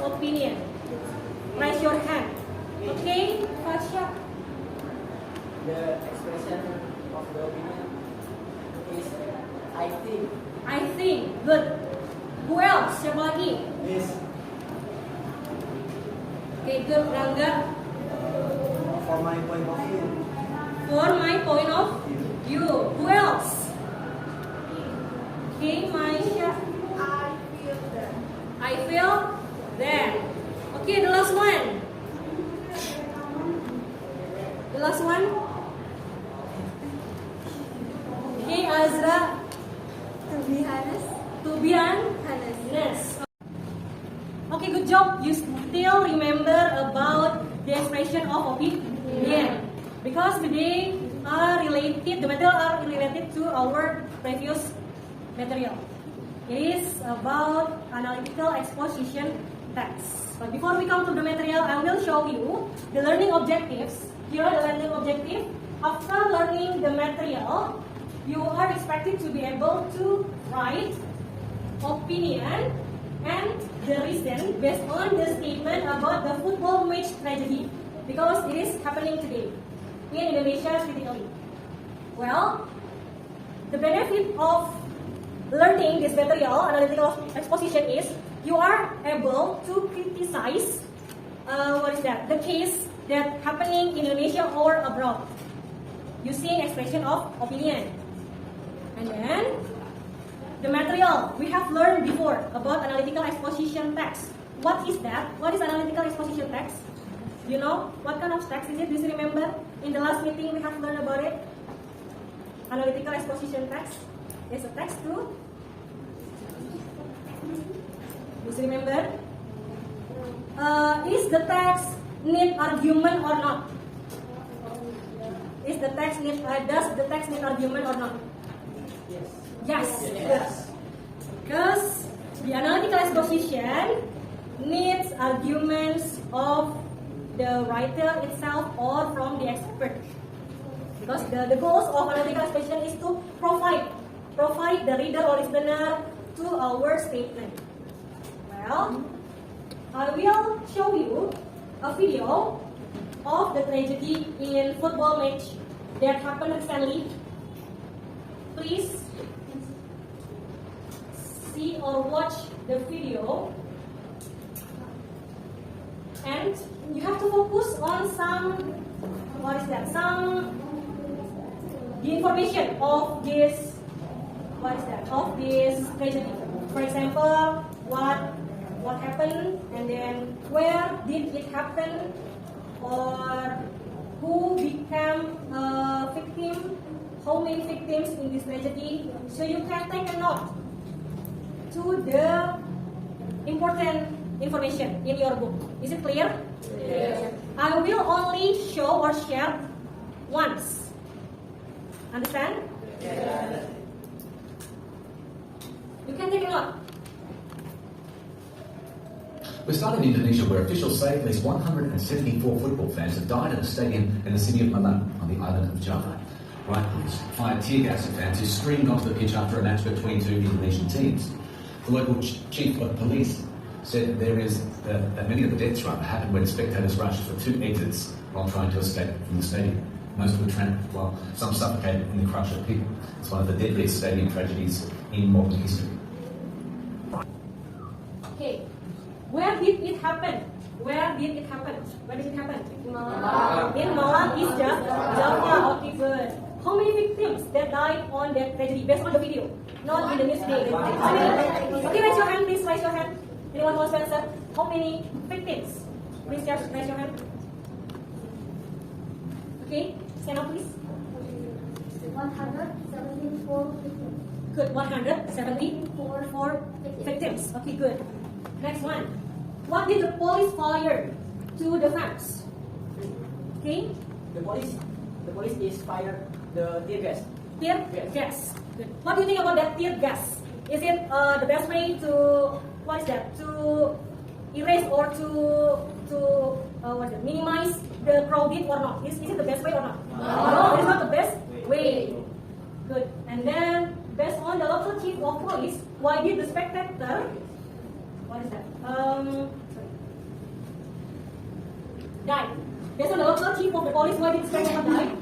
opinion? Raise your hand. Okay, Fasha. The expression of the opinion is I think. I think. Good. Who else? Siapa lagi? Is Okay, good. Rangga. for my point of view. For my point of view. Who else? Okay, Maisha. I feel that. I feel that. Okay, the last one. The last one. Okay, Azra. To be honest. To be honest. Okay, good job. You still remember about the expression of opinion. Because today the material are related to our previous material. It is about analytical exposition text. But before we come to the material, I will show you the learning objectives. Here are the learning objectives. After learning the material, you are expected to be able to write opinion and the reason based on the statement about the football match tragedy, because it is happening today in Indonesia critically. Well, the benefit of learning this material, analytical exposition, is you are able to criticize the case that happening in Indonesia or abroad using expression of opinion. And then the material we have learned before about analytical exposition text. What is that? What is analytical exposition text? You know what kind of text is it? Do you remember? In the last meeting we have learned about it. Analytical exposition text is a text to. Do you remember? Is the text need argument or not? Does the text need argument or not? Yes. Because the analytical exposition needs arguments of the writer itself or from the expert. Because the goals of analytical exposition is to provide the reader or listener to our statement. Well, I will show you a video of the tragedy in football match that happened recently. Please see or watch the video, and you have to focus on the information of this tragedy. For example, what happened, and then where did it happen, or who became a victim, how many victims in this tragedy, so you can take a note to the important information in your book. Is it clear? Yes. I will only show or share once. Understand? Yes. You can take a note. We started in Indonesia, where officials say at least 174 football fans have died at a stadium in the city of Malang on the island of Java. Riot police fired tear gas at fans who streamed onto the pitch after a match between two Indonesian teams. The local chief of police said that many of the deaths happened when spectators rushed for two exits while trying to escape from the stadium. Most were trapped, while some suffocated in the crush of people. It's one of the deadliest stadium tragedies in modern history. Okay, where did it happen? Where did it happen? In Malang. In Malang is Java. Okay, good. How many victims that died on that tragedy based on the video? Not in the news today. Okay, raise your hand, please. Raise your hand. Anyone wants to answer? How many victims? Please just raise your hand. Okay, stand up, please. 174 victims. Good, 174 victims. Okay, good. Next one. What did the police fire to the fans? Okay. The police is fired the tear gas. Tear gas. Good. What do you think about that tear gas? Is it the best way to to erase or to minimize the crowded or not? Is it the best way or not? No, it's not the best way. Good. And then based on the local chief of police, why did the spectator police, why did the spectator die?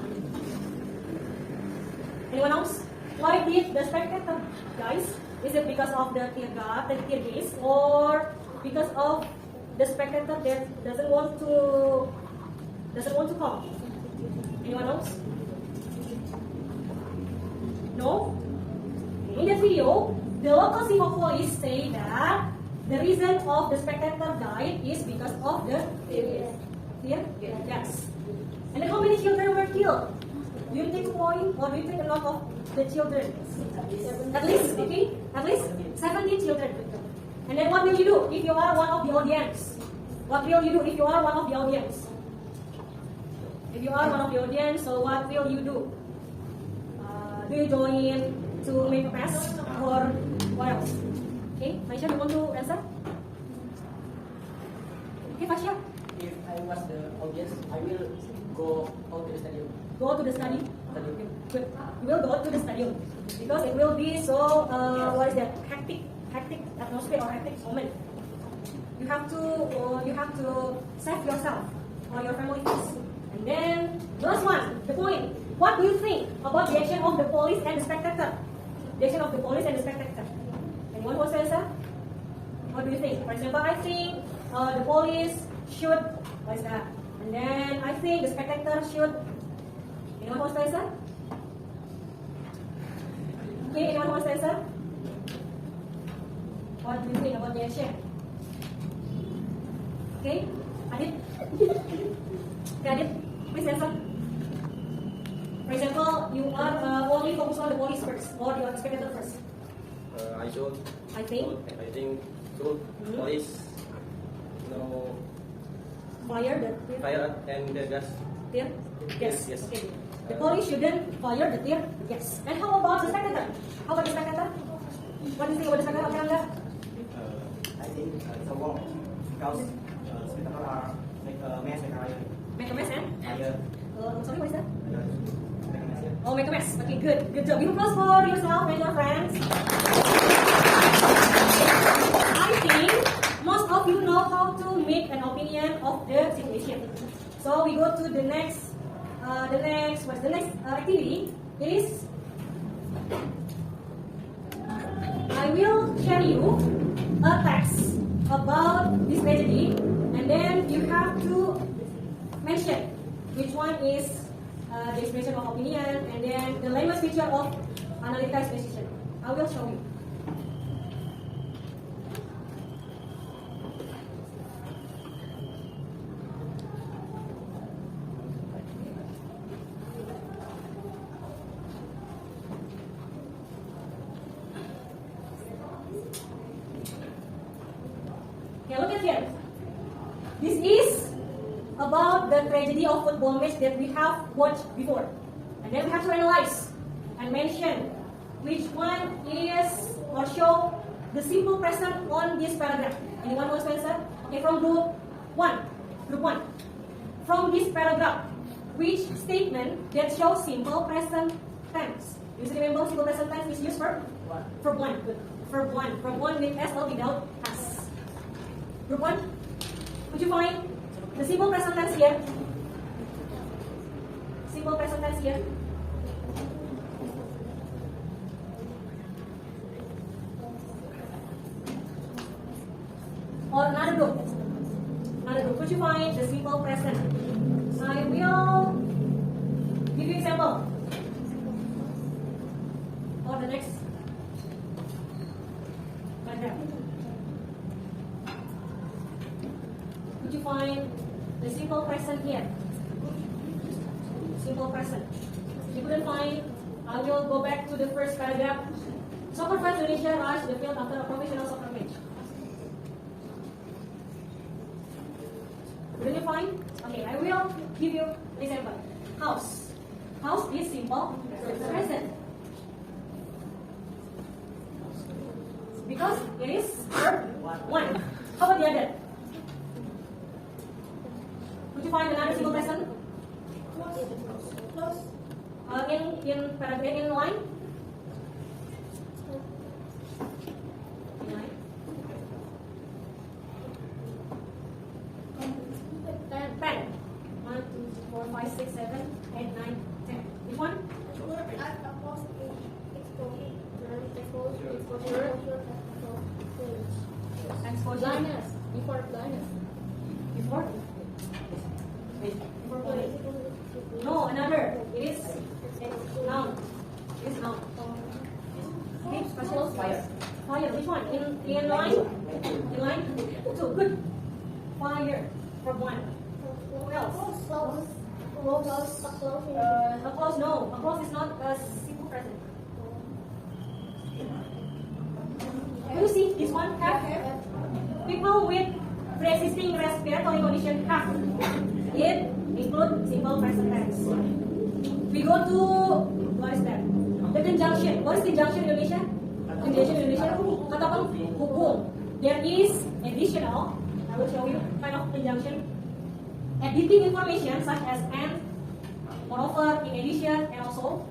Anyone else? Why did the spectator die? Is it because of the tear gas, or because of the spectator that doesn't want to come? Anyone else? No? In that video, the local civil police say that the reason of the spectator died is because of the tear gas. And then how many children were killed? Do you take a point, or do you take a note of the children? At least, okay? At least 17 children. And then what will you do if you are one of the audience? What will you do if you are one of the audience? If you are one of the audience, so what will you do? Do you join to make a pass, or what else? Okay, Fasha, you want to answer? Okay, Fasha. If I was the audience, I will go out to the stadium. Go to the stadium. Okay, good. You will go to the stadium because it will be so what is that? Hectic atmosphere or hectic moment. You have to save yourself or your family first. And then the last one, the point. What do you think about the action of the police and the spectator? The action of the police and the spectator. Anyone wants to answer? What do you think? For example, I think the police should. What is that? And then I think the spectator should. Anyone wants to answer? Okay, anyone wants to answer? What do you think about the action? Okay, Adit. Okay, Adit, please answer. For example, you are only focused on the police first or the spectator first. I should. I think. I think should police no Fire the fire and the gas. tear gas. Yes. Okay. The police shouldn't fire the tear gas. And how about the spectator? How about the spectator? What do you think about the spectator? Okay, Angga? I think it's a wrong because spectators are make a mess, Make a mess, eh? fire. Sorry, what is that? Make a mess. Yeah. Oh, make a mess. Okay, good job. Give applause for yourself and your friends. I think most of you know how to make an opinion of the situation. So we go to the next activity. It is I will share you a text about this tragedy, and then you have to mention which one is the expression of opinion, and then the language feature of analytical exposition. I will show you. Okay, look at here. This is about the tragedy of football match that we have watched before. And then we have to analyze and mention which one is or show the simple present on this paragraph. Anyone wants to answer? Okay, from group 1. From this paragraph, which statement that shows simple present tense? You still remember simple present tense is used for? Verb 1. Good. Verb 1. Verb 1 with S or without S. Group 1. Could you find the simple present tense here? Simple present tense here. Or another group. Could you find the simple present? I will give you example. Or the next paragraph. Could you find the simple present here? Simple present. If you couldn't find, I will go back to the first paragraph. Soccer fans Indonesia rush the field after a professional soccer match. Couldn't you find? Okay, I will give you an example. House. House is simple present. Because it is verb 1. How about the other? Could you find another simple present? In paragraph, in line? In line? 10. 1, 2, 4, 5, 6, 7, In line? In line? 2. Good. Fire from 1. Who else? Close. Applause, no. Applause is not a simple present. Do you see this one? Have? People with pre-existing respiratory condition have. It include simple present tense. We go to, what is that? The conjunction. What is conjunction in Indonesia? Conjunction in Indonesia? Kata hukum. There is additional, I will show you, kind of conjunction. Editing information such as and, moreover, in addition, and also.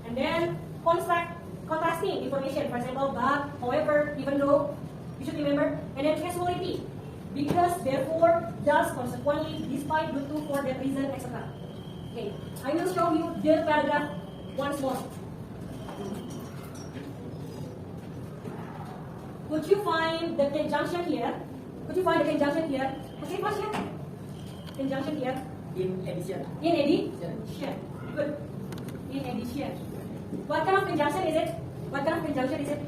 And then contrasting information, for example, but, however, even though, you should remember. And then causality, because, therefore, thus, consequently, despite, due to, for that reason, etc. Okay, I will show you the paragraph once more. Could you find the conjunction here? Could you find the conjunction here? Okay, first here. Conjunction here. In addition. In addition. Good. In addition. What kind of conjunction is it? What kind of conjunction is it?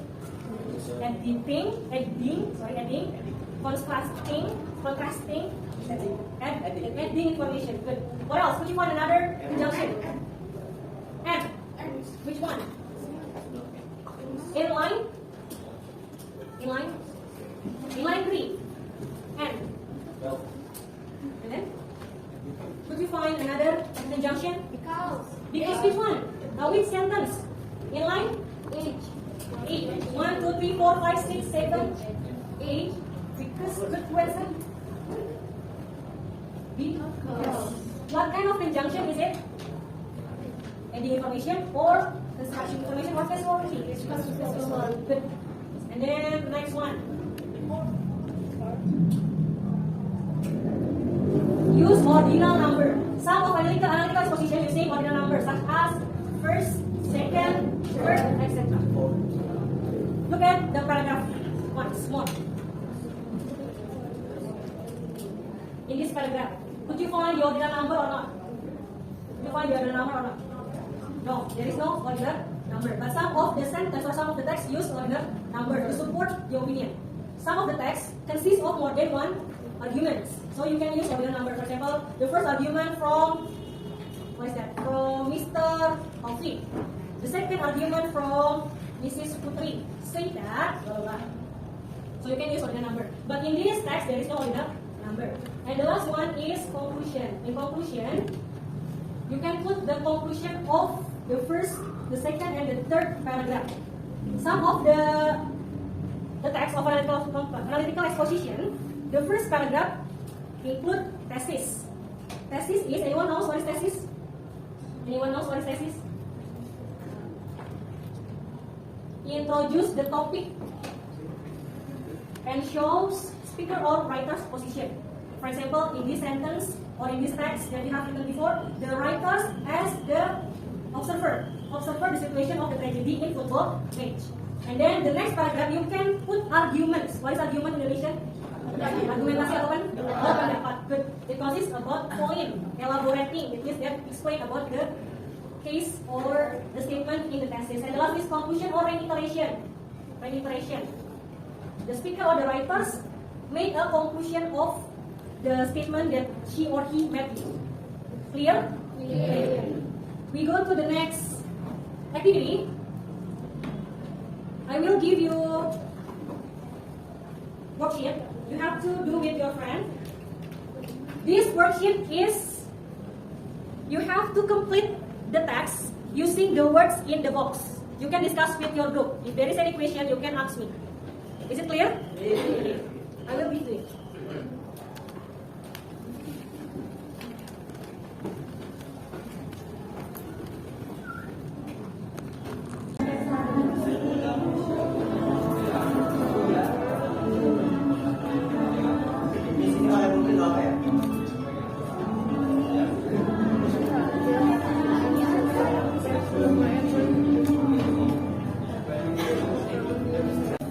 Adding, contrasting, adding information. Good. What else? Could you find another conjunction? And. Which one? In line? In line? In line 3. And. And then? Could you find another conjunction? Because. Because which one? Which sentence? In line? 8. 1, 2, 3, 4, 5, 6, 7, 8. Because good question. Because. What kind of conjunction is it? Adding information or construction information or causality? Good. And then next one. Use ordinal number. Some of analytical exposition using ordinal numbers such as first, second, third, etc. Look at the paragraph once more. In this paragraph, could you find the ordinal number or not? Could you find the ordinal number or not? No, there is no ordinal number. But some of the sentence or some of the text use ordinal number to support the opinion. Some of the text consists of more than one arguments. So you can use ordinal number. For example, the first argument from, what is that? From Mr. Taufik. The second argument from Mrs. Putri. Say that, blah, blah, blah. So you can use ordinal number. But in this text, there is no ordinal number. And the last one is conclusion. In conclusion, you can put the conclusion of the first, the second, and the third paragraph. Some of the text of analytical exposition, the first paragraph include thesis. Thesis is, anyone knows what is thesis? Anyone knows what is thesis? Introduce the topic and shows speaker or writer's position. For example, in this sentence or in this text that we have written before, the writers as the observer the situation of the tragedy in football match. And then the next paragraph you can put arguments. What is argument in Indonesia? Argumentasi atau pendapat. Good. It consists about point, elaborating. It means that explain about the case or the statement in the thesis. And the last is conclusion or reiteration. The speaker or the writers made a conclusion of the statement that she or he made. Clear? Clear. We go to the next activity. I will give you worksheet. You have to do with your friend. This worksheet is, you have to complete the text using the words in the box. You can discuss with your group. If there is any question, you can ask me. Is it clear? Yes. I will be doing.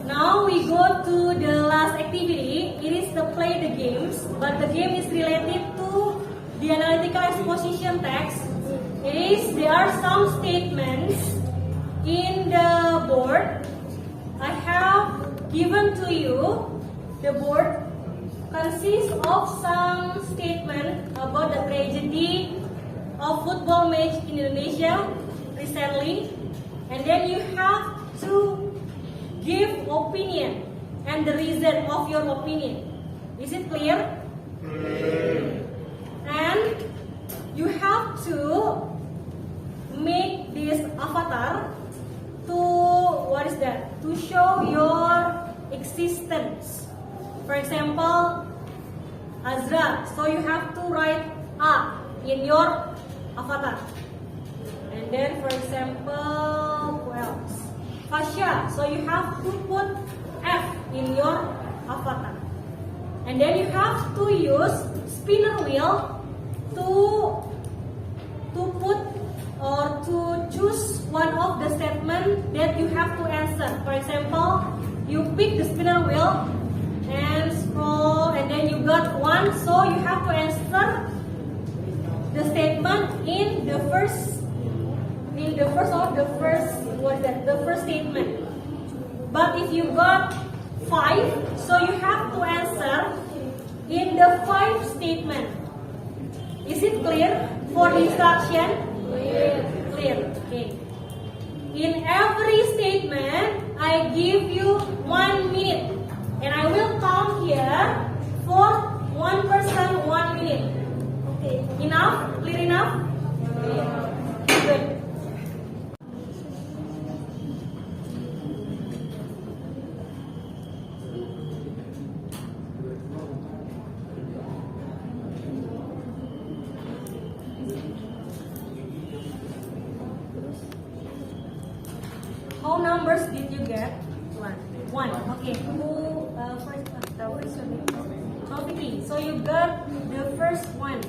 Now we go to the last activity. It is to play the games, but the game is related to the analytical exposition text. There are some statements in the board. I have given to you, the board consists of some statement about the tragedy of football match in Indonesia recently, and then you have to give opinion and the reason of your opinion. Is it clear? And you have to make this avatar to, what is that? To show your existence. For example, Azra. So you have to write A in your avatar. And then, for example, who else? Fasha. So you have to put F in your avatar. And then you have to use spinner wheel to put or to choose one of the statements that you have to answer. For example, you pick the spinner wheel and scroll, and then you got one, so you have to answer the statement in the first statement. But if you got 5, so you have to answer in the 5 statement. Is it clear for the instruction? Clear. Okay. In every statement, I give you 1 minute, and I will count here for one person 1 minute. Okay. Enough? Clear enough? Good. How numbers did you get? One. Okay. Who first? Taufiki. So you got the first one,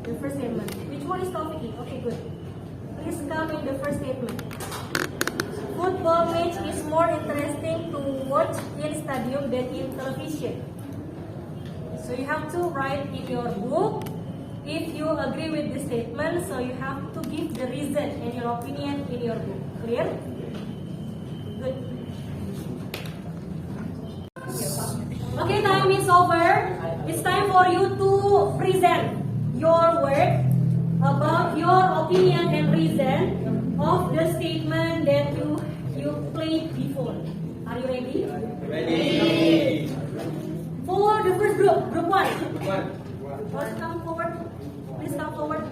the first statement. Which one is Taufiki? Okay, good. Please come in the first statement. Football match is more interesting to watch in stadium than in television. So you have to write in your book if you agree with the statement. So you have to give the reason and your opinion in your book. Clear? Good. Okay, time is over. It's time for you to present your work about your opinion and reason of the statement that you played before. Are you ready? Ready. For the first group, group 1. Please come forward. Please come forward.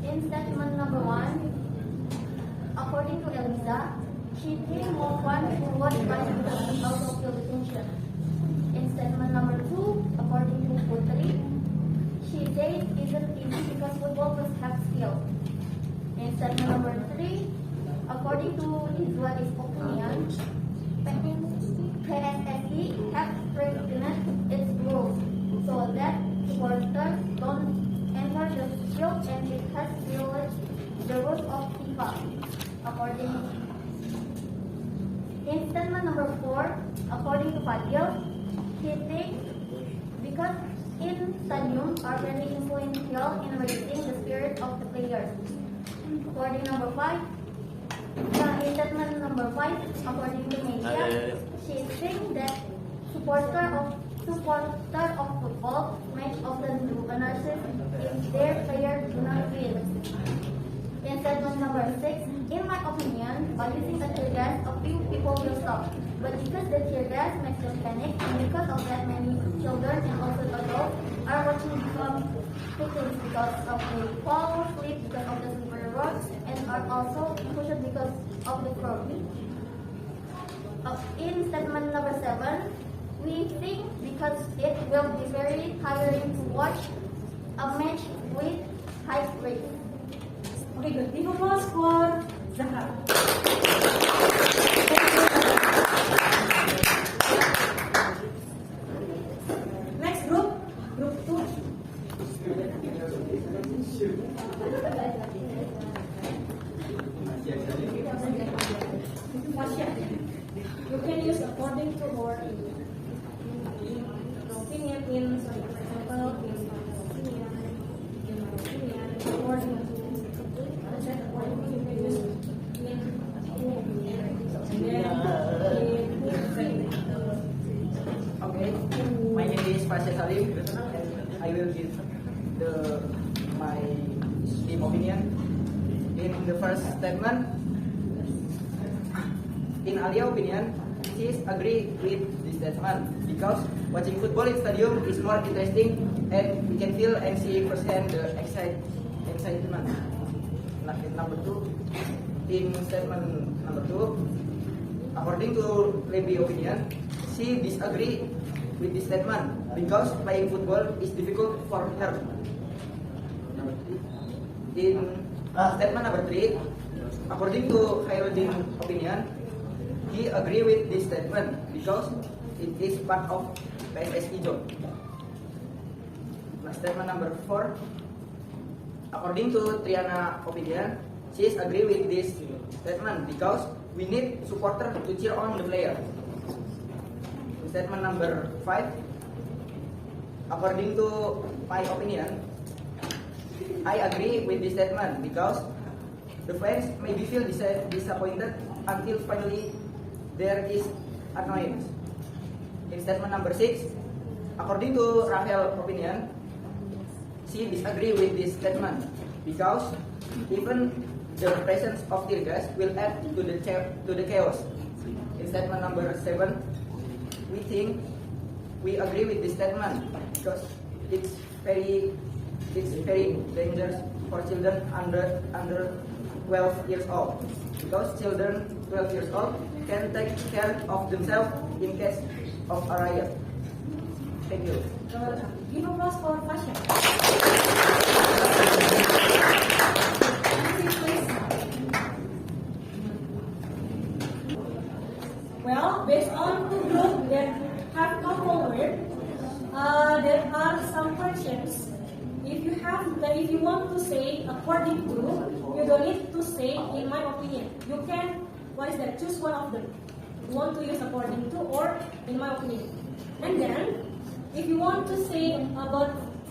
In statement number 1, according to Elisa, she did more fun to watch bicycles out of your detention. In statement number 2, according to Putri, she said it isn't easy because football must have skill. In statement number 3, according to Izwari's opinion, PSSI have strengthened its rules so that supporters don't enter the field and it has violated the rules of FIFA. According in statement number 4, according to Fadil, he thinks because in stadium are very influential in raising the spirit of the players. According number 5, in statement number 5, according to media, she thinks that supporter of football match often do analysis if their players do not win. In statement number 6, in my opinion, by using the tear gas, a few people will stop. But because the tear gas makes them panic, and because of that, many children and also adults are watching become victims because of the fall, sleep because of the slippery roads, and are also pushed because of the crowd. In statement number 7, we think because it will be very tiring to watch a match with high rate. Okay, good. Big applause for Zahra. Next group, group 2. according to our opinion, for example, in my opinion, according to Okay, my name is Pasha Salim, and I will give my team opinion. In the first statement, in Alia's opinion, she agree with this statement because watching football in stadium is more interesting and we can feel and see firsthand the excitement. In statement number two, according to Lebi's opinion, she disagree with this statement because playing football is difficult for her. In statement number three, according to Khairuddin's opinion, he agree with this statement because it is part of PSSI job. Statement number four, according to Triana's opinion, she agree with this statement because we need supporters to cheer on the player. Statement number 5, according to my opinion, I agree with this statement because the fans maybe feel disappointed until finally there is annoyance. In statement number 6, according to Raphael's opinion, she disagree with this statement because even the presence of tear gas will add to the chaos. In statement number 7, we agree with this statement because it's very dangerous for children under 12 years old because children 12 years old can take care of themselves in case of a riot. Thank you. Give applause for Fasha. Well, based on two groups that have come forward, there are some questions. If you want to say according to, you don't need to say in my opinion. You can, choose one of them. You want to use according to or in my opinion. And then, if you want to say about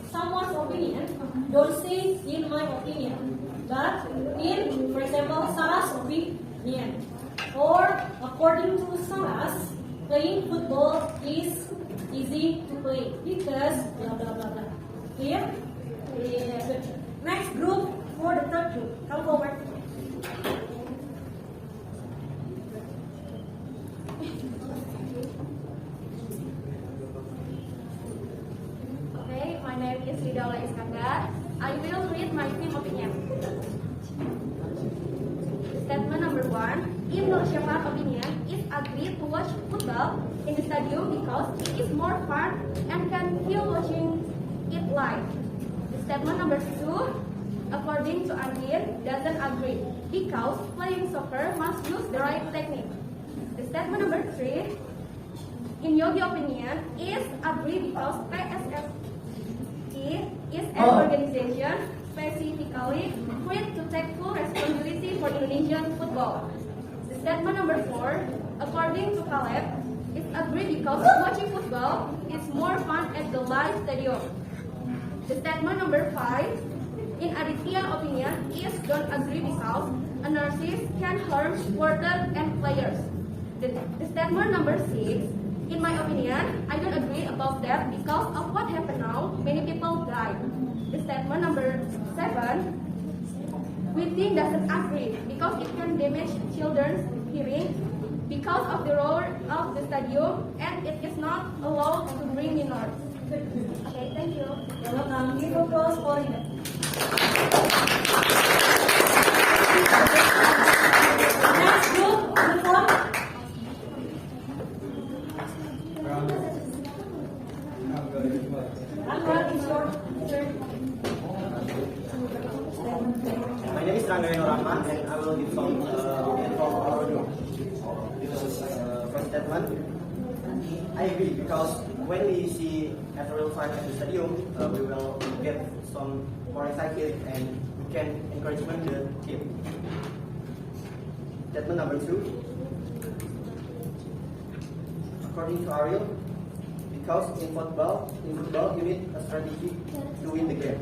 someone's opinion, don't say in my opinion, but in, for example, Sarah's opinion. Or according to Saras, playing football is easy to play because blah blah blah blah. Clear? Yeah, good. Next group for the third group. Come forward. Okay, my name is Ridaula Iskandar. I will read my team opinion. Statement number 1, in Nur Syafar's opinion, is agree to watch football in the stadium because it is more fun and can feel watching it live. Statement number 2, according to Andir, doesn't agree because playing soccer must use the right technique. The statement number 3, in Yogi's opinion, is agree because PSSI is an organization specifically created to take full responsibility for Indonesian football. The statement number 4, according to Caleb, is agree because watching football is more fun at the live stadium. The statement number 5, in Aditya's opinion, is don't agree because a narcissist can harm supporters and players. The statement number 6, in my opinion, I don't agree about that because of what happened now, many people died. The statement number 7, we think doesn't agree because it can damage children's hearing because of the roar of the stadium and it is not allowed to bring minors. Okay, thank you. You're welcome. Give applause for it. Next group, move on. My name is Ranggaino Rahman and I will give some opinion from our group. First statement, I agree because when we see a real fight at the stadium, we will get some more excited and we can encouragement the team. Statement number 2, according to Ariel, because in football you need a strategy to win the game.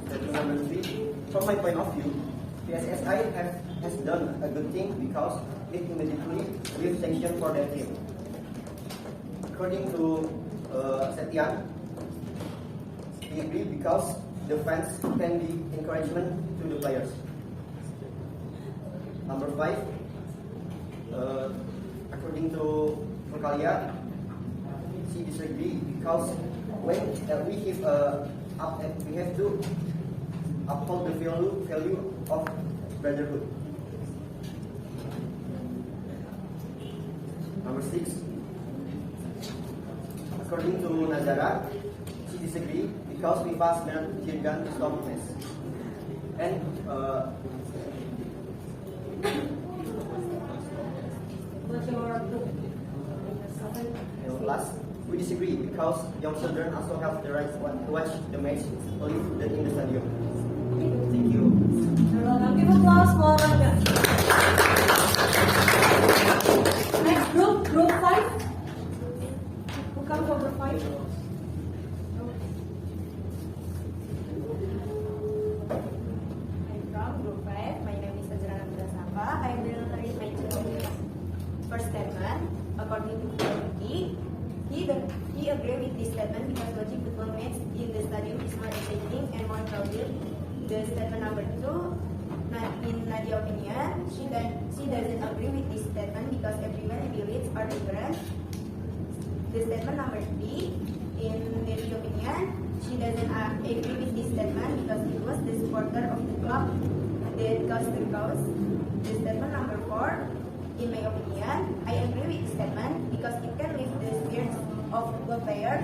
Statement number 3. From my point of view, PSSI has done a good thing because it immediately gives sanction for their team. According to Setian, he agree because the fans can be encouragement to the players. Number 5, according to Makalia, she disagree because when we have to uphold the value of brotherhood. Number 6, according to Nazara, she disagree because we pass Jirgan to softness. And What's your last, we disagree because young children also have the right to watch the match live in the stadium. Thank you. You're welcome. Give applause for Raja. Next group, group 5. Who comes for group 5? I'm from group 5. My name is Azrana Mudasapa. I will read my two first statement. According to Praktik, he agreed with this statement because watching football match in the stadium is more exciting and more crowded. The statement number 2, in Nadia's opinion, she doesn't agree with this statement because everyone believes are different. The statement number 3, in Nadia's opinion, she doesn't agree with this statement because it was the supporter of the club that caused the cause. The statement number 4, in my opinion, I agree with this statement because it can lift the spirits of the players.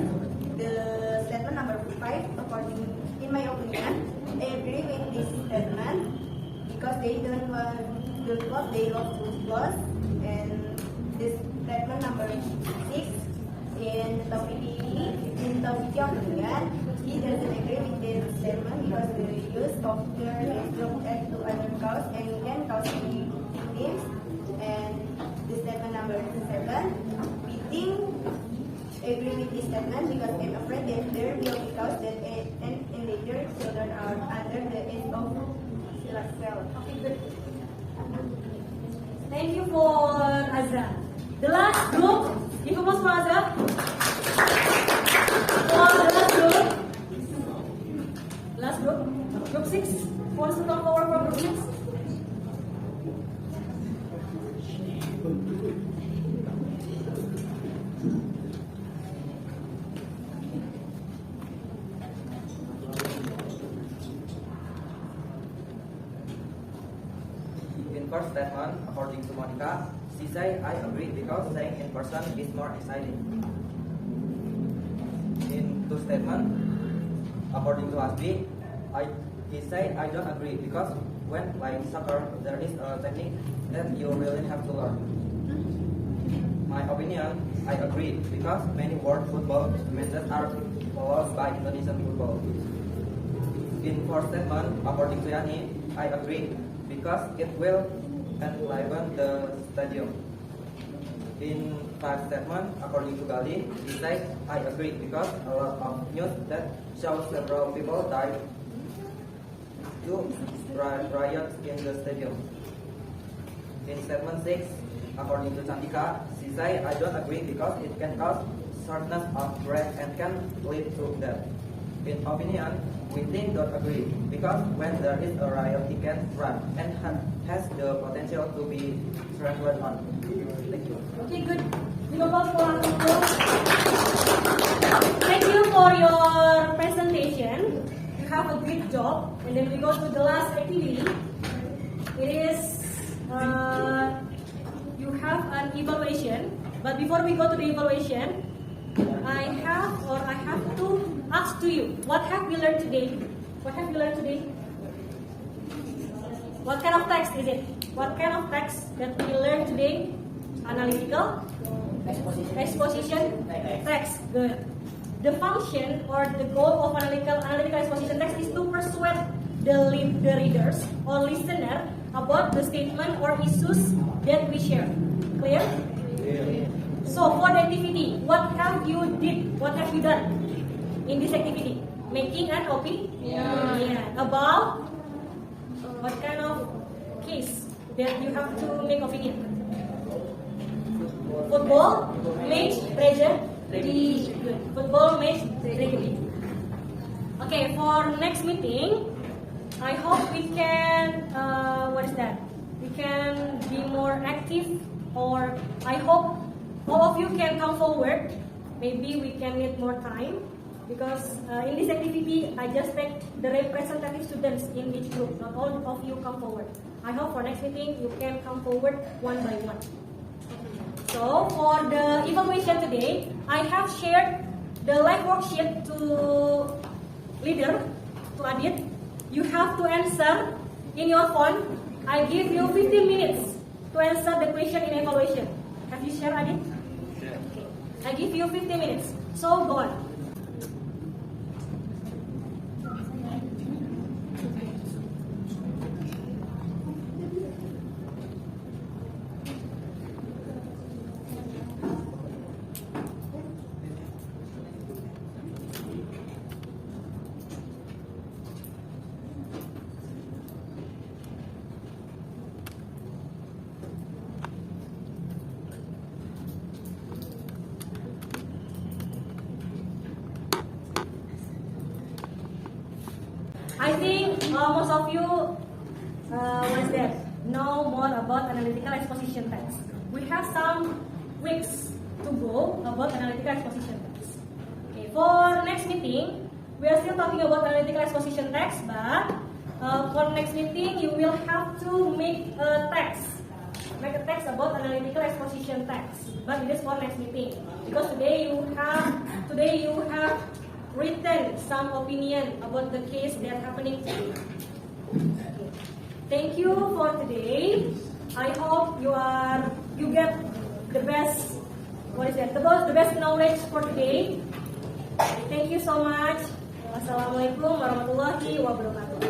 The statement number 5, in my opinion, I agree with this statement because they don't want the club they love to lose. And this statement number 6, in Taufik's opinion, he doesn't agree with this statement because the use of the is looked at to other cause and can cause many victims. And the statement number 7, we think agree with this statement because I'm afraid that there will be cause that endangered children are under the age of 12. Okay, good. Thank you for Azra. The last group, give applause for Azra. For the last group, group 6. Who wants to come forward for group 6? In first statement, according to Monica, she said I agree because saying in person is more exciting. In two statement, according to Asbi, he said I don't agree because when playing soccer there is a technique that you really have to learn. My opinion, I agree because many world football matches are followed by Indonesian football. In fourth statement, according to Yani, I agree because it will enliven the stadium. In fifth statement, according to Gali, he said I agree because a lot of news that shows several people died to riots in the stadium. In statement 6, according to Chandika, she said I don't agree because it can cause shortness of breath and can lead to death. In opinion, we think don't agree because when there is a riot, it can run and has the potential to be trampled on. Thank you. Okay, good. Give applause for Anko. Thank you for your presentation. You have a great job. And then we go to the last activity. It is you have an evaluation. But before we go to the evaluation, I have to ask to you, what have we learned today? What have you learned today? What kind of text is it? What kind of text that we learned today? Analytical? Exposition? Text. Good. The function or the goal of analytical exposition text is to persuade the readers or listener about the statement or issues that we share. Clear? So for the activity, what have you done in this activity? Making an opinion. Yeah. About what kind of case that you have to make opinion? Football, match, tragedy. Good. Football, match, tragedy. Okay, for next meeting, I hope we can, we can be more active, or I hope all of you can come forward. Maybe we can need more time, because in this activity, I just take the representative students in each group. Not all of you come forward. I hope for next meeting, you can come forward one by one. So for the evaluation today, I have shared the live worksheet to leader, to Adit. You have to answer in your phone. I give you 15 minutes to answer the question in evaluation. Have you shared, Adit? Okay. I give you 15 minutes. So go on. I think most of you know more about analytical exposition text. We have some weeks to go about analytical exposition text. Okay, for next meeting, we are still talking about analytical exposition text, but for next meeting, you will have to make a text about analytical exposition text. But it is for next meeting, because today you have written some opinion about the case that happening today. Okay. Thank you for today. I hope you get the best the best knowledge for today. Thank you so much. Wassalamualaikum warahmatullahi wabarakatuh.